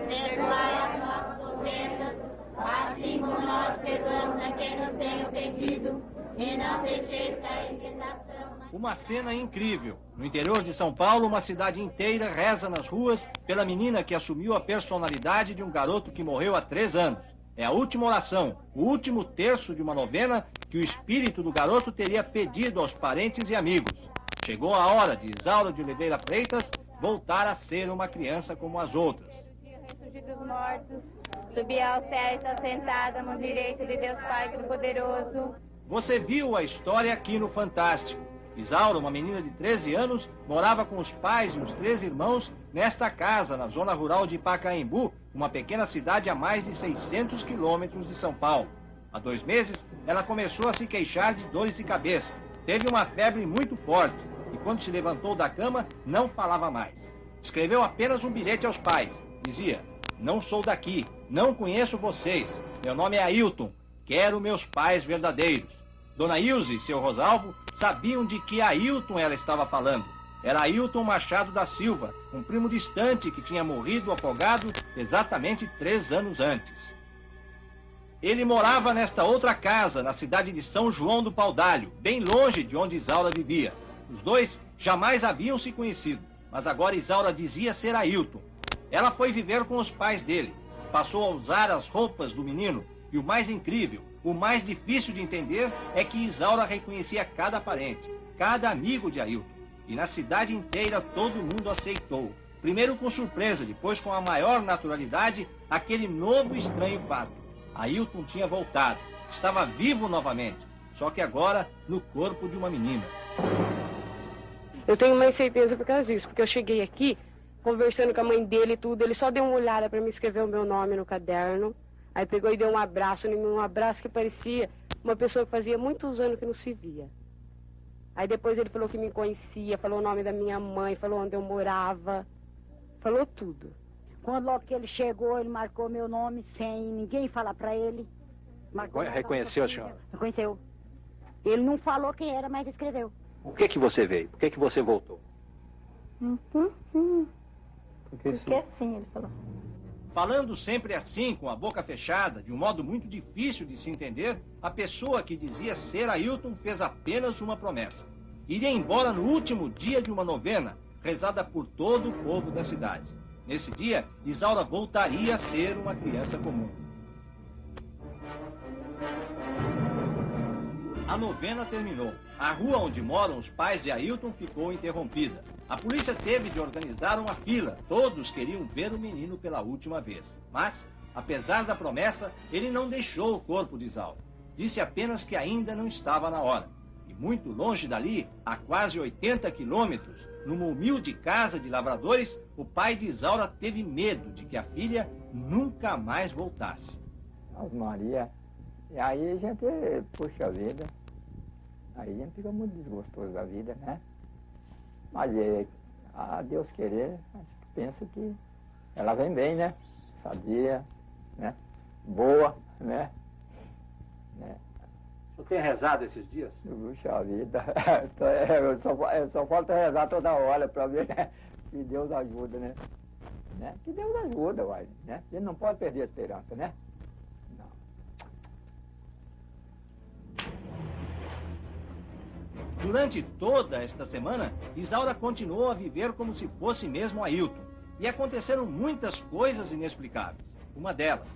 perdoai as nossas ofensas, assim como nós perdoamos a quem nos tem ofendido, e não deixeis cair em tentação. Uma cena incrível. No interior de São Paulo, uma cidade inteira reza nas ruas pela menina que assumiu a personalidade de um garoto que morreu há 3 anos. É a última oração, o último terço de uma novena que o espírito do garoto teria pedido aos parentes e amigos. Chegou a hora de Isaura de Oliveira Freitas voltar a ser uma criança como as outras. Ressurgir dos mortos, subir ao céu e está sentada à mão direita de Deus Pai Todo-Poderoso. Você viu a história aqui no Fantástico. Isaura, uma menina de 13 anos, morava com os pais e os 3 irmãos nesta casa, na zona rural de Pacaembu, uma pequena cidade a mais de 600 quilômetros de São Paulo. Há 2 meses, ela começou a se queixar de dores de cabeça. Teve uma febre muito forte e, quando se levantou da cama, não falava mais. Escreveu apenas um bilhete aos pais. Dizia: não sou daqui, não conheço vocês. Meu nome é Ailton, quero meus pais verdadeiros. Dona Ilse e seu Rosalvo sabiam de que Ailton ela estava falando. Era Ailton Machado da Silva, um primo distante que tinha morrido afogado exatamente 3 anos antes. Ele morava nesta outra casa, na cidade de São João do Paudalho, bem longe de onde Isaura vivia. Os dois jamais haviam se conhecido, mas agora Isaura dizia ser Ailton. Ela foi viver com os pais dele, passou a usar as roupas do menino, e o mais incrível, o mais difícil de entender é que Isaura reconhecia cada parente, cada amigo de Ailton. E na cidade inteira todo mundo aceitou. Primeiro com surpresa, depois com a maior naturalidade, aquele novo e estranho fato. Ailton tinha voltado, estava vivo novamente, só que agora no corpo de uma menina. Eu tenho mais certeza por causa disso, porque eu cheguei aqui, conversando com a mãe dele e tudo, ele só deu uma olhada para me escrever o meu nome no caderno. Aí pegou e deu um abraço em mim, um abraço que parecia uma pessoa que fazia muitos anos que não se via. Aí depois ele falou que me conhecia, falou o nome da minha mãe, falou onde eu morava, falou tudo. Quando logo que ele chegou, ele marcou meu nome sem ninguém falar pra ele. Reconheceu a senhora? Reconheceu. Ele não falou quem era, mas escreveu. Por que você veio? Por que você voltou? Porque sim, ele falou. Falando sempre assim, com a boca fechada, de um modo muito difícil de se entender, a pessoa que dizia ser Ailton fez apenas uma promessa. Iria embora no último dia de uma novena, rezada por todo o povo da cidade. Nesse dia, Isaura voltaria a ser uma criança comum. A novena terminou. A rua onde moram os pais de Ailton ficou interrompida. A polícia teve de organizar uma fila. Todos queriam ver o menino pela última vez. Mas, apesar da promessa, ele não deixou o corpo de Isaura. Disse apenas que ainda não estava na hora. E muito longe dali, a quase 80 quilômetros, numa humilde casa de lavradores, o pai de Isaura teve medo de que a filha nunca mais voltasse. Ave Maria. E aí a gente, puxa vida, aí a gente fica muito desgostoso da vida, né? Mas a Deus querer, a gente pensa que ela vem bem, né? Sadia, né? Boa, né? O senhor tem rezado esses dias? Puxa vida, só falta rezar toda hora para ver, né? Que Deus ajuda, né? Que Deus ajuda, uai, né? A gente não pode perder a esperança, né? Durante toda esta semana, Isaura continuou a viver como se fosse mesmo Ailton. E aconteceram muitas coisas inexplicáveis. Uma delas,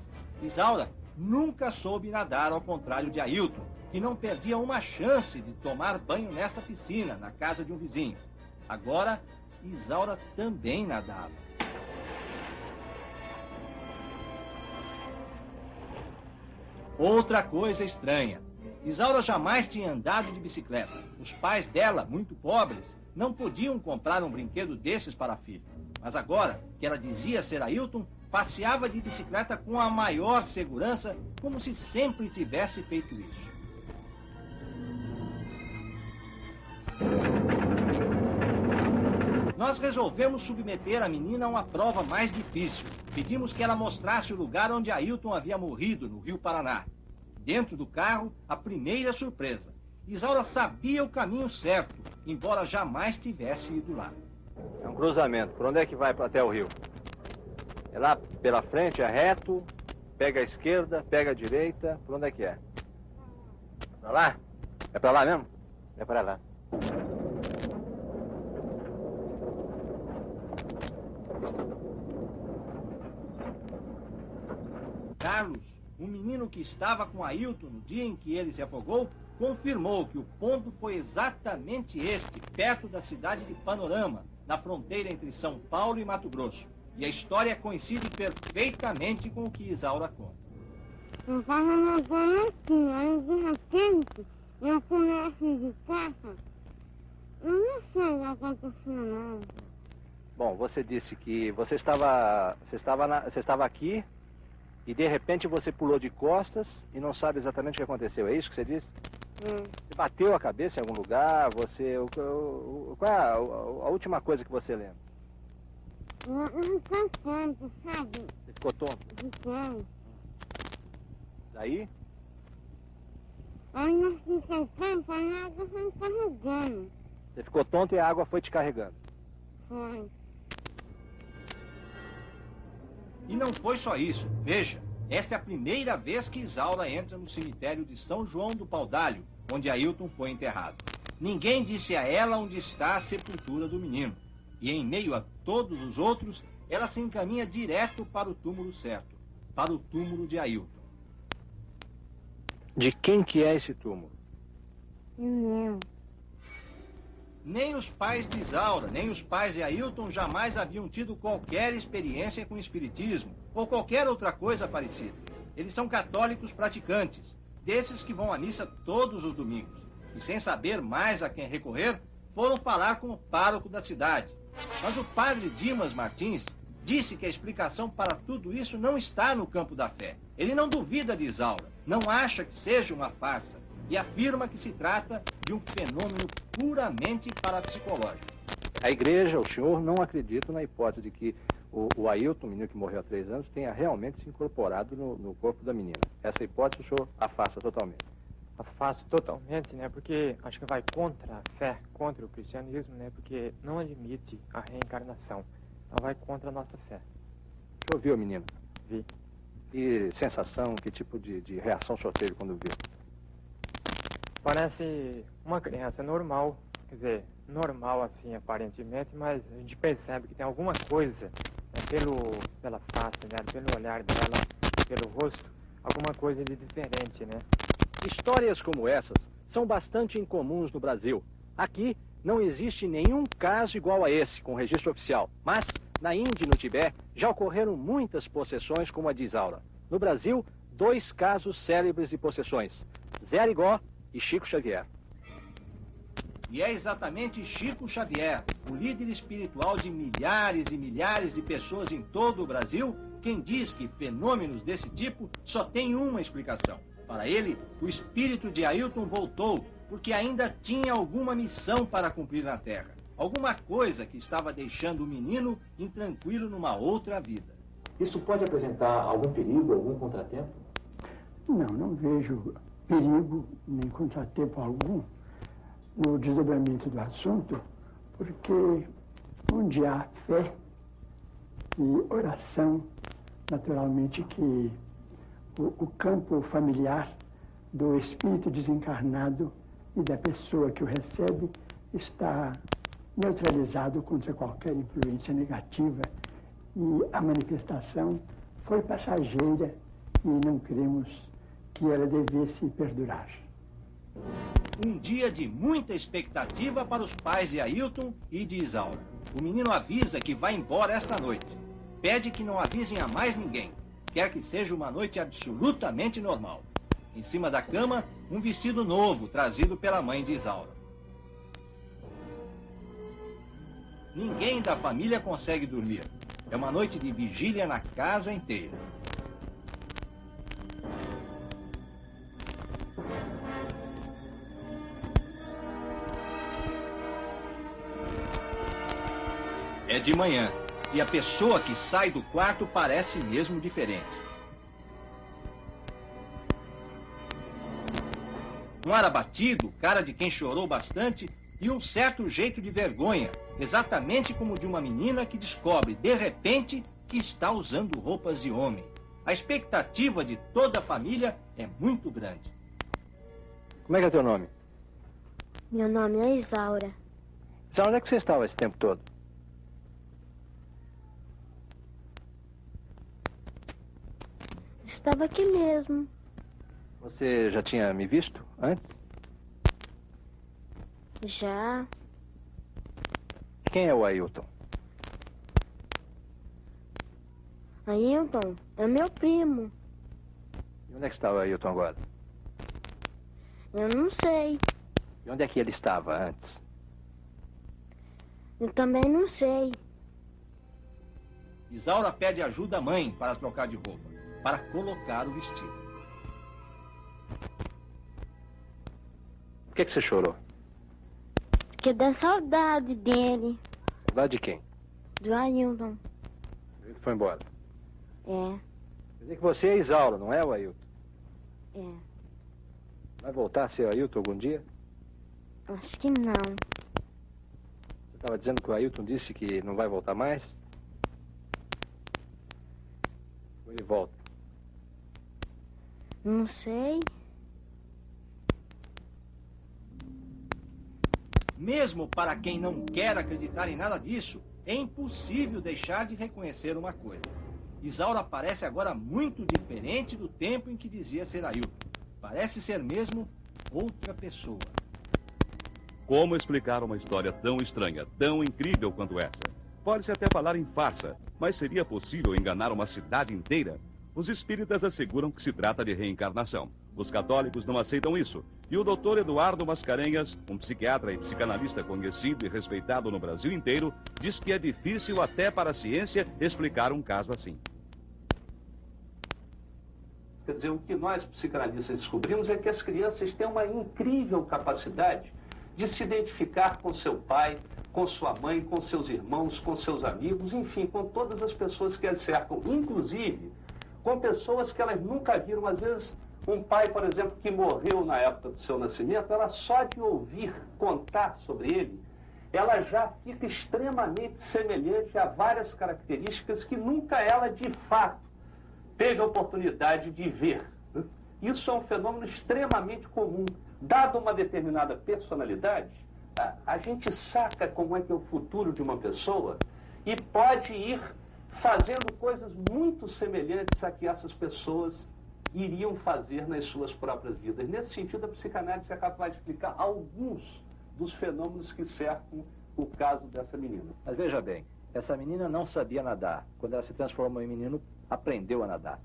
Isaura nunca soube nadar, ao contrário de Ailton, que não perdia uma chance de tomar banho nesta piscina, na casa de um vizinho. Agora, Isaura também nadava. Outra coisa estranha. Isaura jamais tinha andado de bicicleta. Os pais dela, muito pobres, não podiam comprar um brinquedo desses para a filha. Mas agora, que ela dizia ser Ailton, passeava de bicicleta com a maior segurança, como se sempre tivesse feito isso. Nós resolvemos submeter a menina a uma prova mais difícil. Pedimos que ela mostrasse o lugar onde Ailton havia morrido, no Rio Paraná. Dentro do carro, a primeira surpresa. Isaura sabia o caminho certo, embora jamais tivesse ido lá. É um cruzamento. Por onde é que vai até o rio? É lá pela frente, é reto, pega a esquerda, pega a direita. Por onde é que é? Pra lá? É pra lá mesmo? É pra lá. Carlos, um menino que estava com Ailton no dia em que ele se afogou, confirmou que o ponto foi exatamente este, perto da cidade de Panorama, na fronteira entre São Paulo e Mato Grosso. E a história coincide perfeitamente com o que Isaura conta. Eu estava nadando aqui, aí de repente eu comecei de casa. Eu não sei o que aconteceu não. Bom, você disse que você estava aqui e de repente você pulou de costas e não sabe exatamente o que aconteceu. É isso que você disse? Você bateu a cabeça em algum lugar? Qual é a última coisa que você lembra? Eu fiquei tonto, sabe? Você ficou tonto? Fiquei. Daí? Aí eu fiquei tonto, aí a água foi me carregando. Você ficou tonto e a água foi te carregando. Foi. E não foi só isso. Veja, esta é a primeira vez que Isaura entra no cemitério de São João do Paudalho, onde Ailton foi enterrado. Ninguém disse a ela onde está a sepultura do menino. E em meio a todos os outros, ela se encaminha direto para o túmulo certo, para o túmulo de Ailton. De quem que é esse túmulo? Meu. Nem os pais de Isaura, nem os pais de Ailton jamais haviam tido qualquer experiência com espiritismo ou qualquer outra coisa parecida. Eles são católicos praticantes, desses que vão à missa todos os domingos. E sem saber mais a quem recorrer, foram falar com o pároco da cidade. Mas o padre Dimas Martins disse que a explicação para tudo isso não está no campo da fé. Ele não duvida de Isaura, não acha que seja uma farsa e afirma que se trata de um fenômeno puramente parapsicológico. A igreja, o senhor, não acredita na hipótese de que o Ailton, o menino que morreu há 3 anos, tenha realmente se incorporado no corpo da menina. Essa hipótese o senhor afasta totalmente. Afasto totalmente, né? Porque acho que vai contra a fé, contra o cristianismo, né? Porque não admite a reencarnação. Então vai contra a nossa fé. O senhor viu, menino? Vi. E sensação, que tipo de reação o senhor teve quando viu? Parece uma criança normal, quer dizer, normal assim aparentemente, mas a gente percebe que tem alguma coisa, né, pela face, né, pelo olhar dela, pelo rosto, alguma coisa de diferente, né? Histórias como essas são bastante incomuns no Brasil. Aqui não existe nenhum caso igual a esse, com registro oficial. Mas, na Índia e no Tibete, já ocorreram muitas possessões como a de Isaura. No Brasil, 2 casos célebres de possessões: Zé Arigó e Chico Xavier. E é exatamente Chico Xavier, o líder espiritual de milhares e milhares de pessoas em todo o Brasil, quem diz que fenômenos desse tipo só tem uma explicação. Para ele, o espírito de Ailton voltou porque ainda tinha alguma missão para cumprir na Terra. Alguma coisa que estava deixando o menino intranquilo numa outra vida. Isso pode apresentar algum perigo, algum contratempo? Não vejo perigo nem contratempo algum no desdobramento do assunto, porque onde há fé e oração, naturalmente que o campo familiar do espírito desencarnado e da pessoa que o recebe está neutralizado contra qualquer influência negativa, e a manifestação foi passageira e não queremos que ela devesse perdurar. Um dia de muita expectativa para os pais de Ailton e de Isaura. O menino avisa que vai embora esta noite. Pede que não avisem a mais ninguém. Quer que seja uma noite absolutamente normal. Em cima da cama, um vestido novo trazido pela mãe de Isaura. Ninguém da família consegue dormir. É uma noite de vigília na casa inteira. É de manhã, e a pessoa que sai do quarto parece mesmo diferente. Um ar abatido, cara de quem chorou bastante, e um certo jeito de vergonha, exatamente como de uma menina que descobre, de repente, que está usando roupas de homem. A expectativa de toda a família é muito grande. Como é que é teu nome? Meu nome é Isaura. Isaura, onde é que você estava esse tempo todo? Estava aqui mesmo. Você já tinha me visto antes? Já. Quem é o Ailton? Ailton é meu primo. E onde é que está o Ailton agora? Eu não sei. E onde é que ele estava antes? Eu também não sei. Isaura pede ajuda à mãe para trocar de roupa, para colocar o vestido. Por que você chorou? Porque dá saudade dele. Saudade de quem? Do Ailton. Ele foi embora. É. Quer dizer que você é Isaura, não é o Ailton? É. Vai voltar a ser o Ailton algum dia? Acho que não. Você estava dizendo que o Ailton disse que não vai voltar mais? Ou ele volta? Não sei. Mesmo para quem não quer acreditar em nada disso, é impossível deixar de reconhecer uma coisa. Isaura parece agora muito diferente do tempo em que dizia ser Ailton. Parece ser mesmo outra pessoa. Como explicar uma história tão estranha, tão incrível quanto essa? Pode-se até falar em farsa, mas seria possível enganar uma cidade inteira? Os espíritas asseguram que se trata de reencarnação. Os católicos não aceitam isso. E o Dr. Eduardo Mascarenhas, um psiquiatra e psicanalista conhecido e respeitado no Brasil inteiro, diz que é difícil até para a ciência explicar um caso assim. Quer dizer, o que nós psicanalistas descobrimos é que as crianças têm uma incrível capacidade de se identificar com seu pai, com sua mãe, com seus irmãos, com seus amigos, enfim, com todas as pessoas que as cercam, inclusive com pessoas que elas nunca viram. Às vezes, um pai, por exemplo, que morreu na época do seu nascimento, ela só de ouvir contar sobre ele, ela já fica extremamente semelhante a várias características que nunca ela, de fato, teve a oportunidade de ver. Isso é um fenômeno extremamente comum. Dada uma determinada personalidade, a gente saca como é que é o futuro de uma pessoa e pode ir fazendo coisas muito semelhantes a que essas pessoas iriam fazer nas suas próprias vidas. Nesse sentido, a psicanálise é capaz de explicar alguns dos fenômenos que cercam o caso dessa menina. Mas veja bem, essa menina não sabia nadar. Quando ela se transformou em menino, aprendeu a nadar.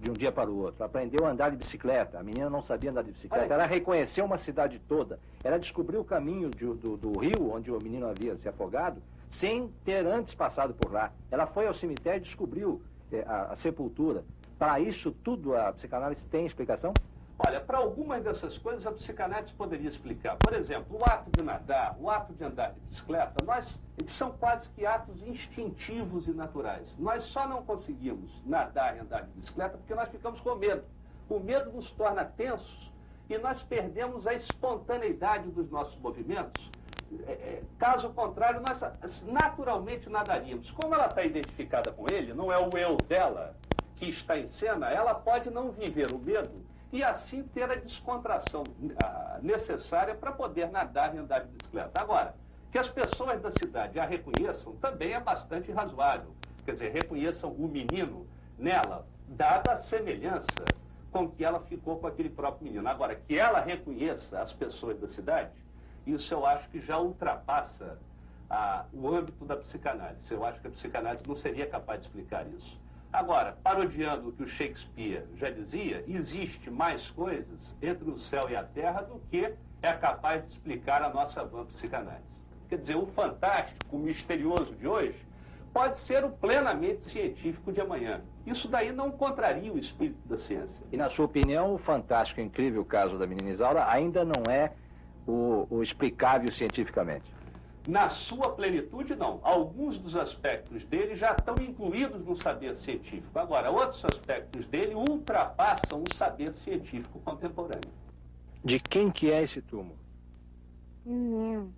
De um dia para o outro. Aprendeu a andar de bicicleta. A menina não sabia andar de bicicleta. Ela reconheceu uma cidade toda. Ela descobriu o caminho do rio onde o menino havia se afogado, sem ter antes passado por lá. Ela foi ao cemitério e descobriu a sepultura. Para isso tudo, a psicanálise tem explicação? Olha, para algumas dessas coisas a psicanálise poderia explicar. Por exemplo, o ato de nadar, o ato de andar de bicicleta, eles são quase que atos instintivos e naturais. Nós só não conseguimos nadar e andar de bicicleta porque nós ficamos com medo. O medo nos torna tensos e nós perdemos a espontaneidade dos nossos movimentos. Caso contrário, nós naturalmente nadaríamos. Como ela está identificada com ele, não é o eu dela que está em cena, ela pode não viver o medo e assim ter a descontração necessária para poder nadar e andar de bicicleta. Agora, que as pessoas da cidade a reconheçam também é bastante razoável. Quer dizer, reconheçam o menino nela, dada a semelhança com que ela ficou com aquele próprio menino. Agora, que ela reconheça as pessoas da cidade, isso eu acho que já ultrapassa o âmbito da psicanálise. Eu acho que a psicanálise não seria capaz de explicar isso. Agora, parodiando o que o Shakespeare já dizia, existe mais coisas entre o céu e a terra do que é capaz de explicar a nossa vã psicanálise. Quer dizer, o fantástico, o misterioso de hoje, pode ser o plenamente científico de amanhã. Isso daí não contraria o espírito da ciência. E na sua opinião, o fantástico e incrível caso da menina Isaura ainda não é o explicável cientificamente? Na sua plenitude, não. Alguns dos aspectos dele já estão incluídos no saber científico. Agora, outros aspectos dele ultrapassam o saber científico contemporâneo. De quem que é esse túmulo? Meu.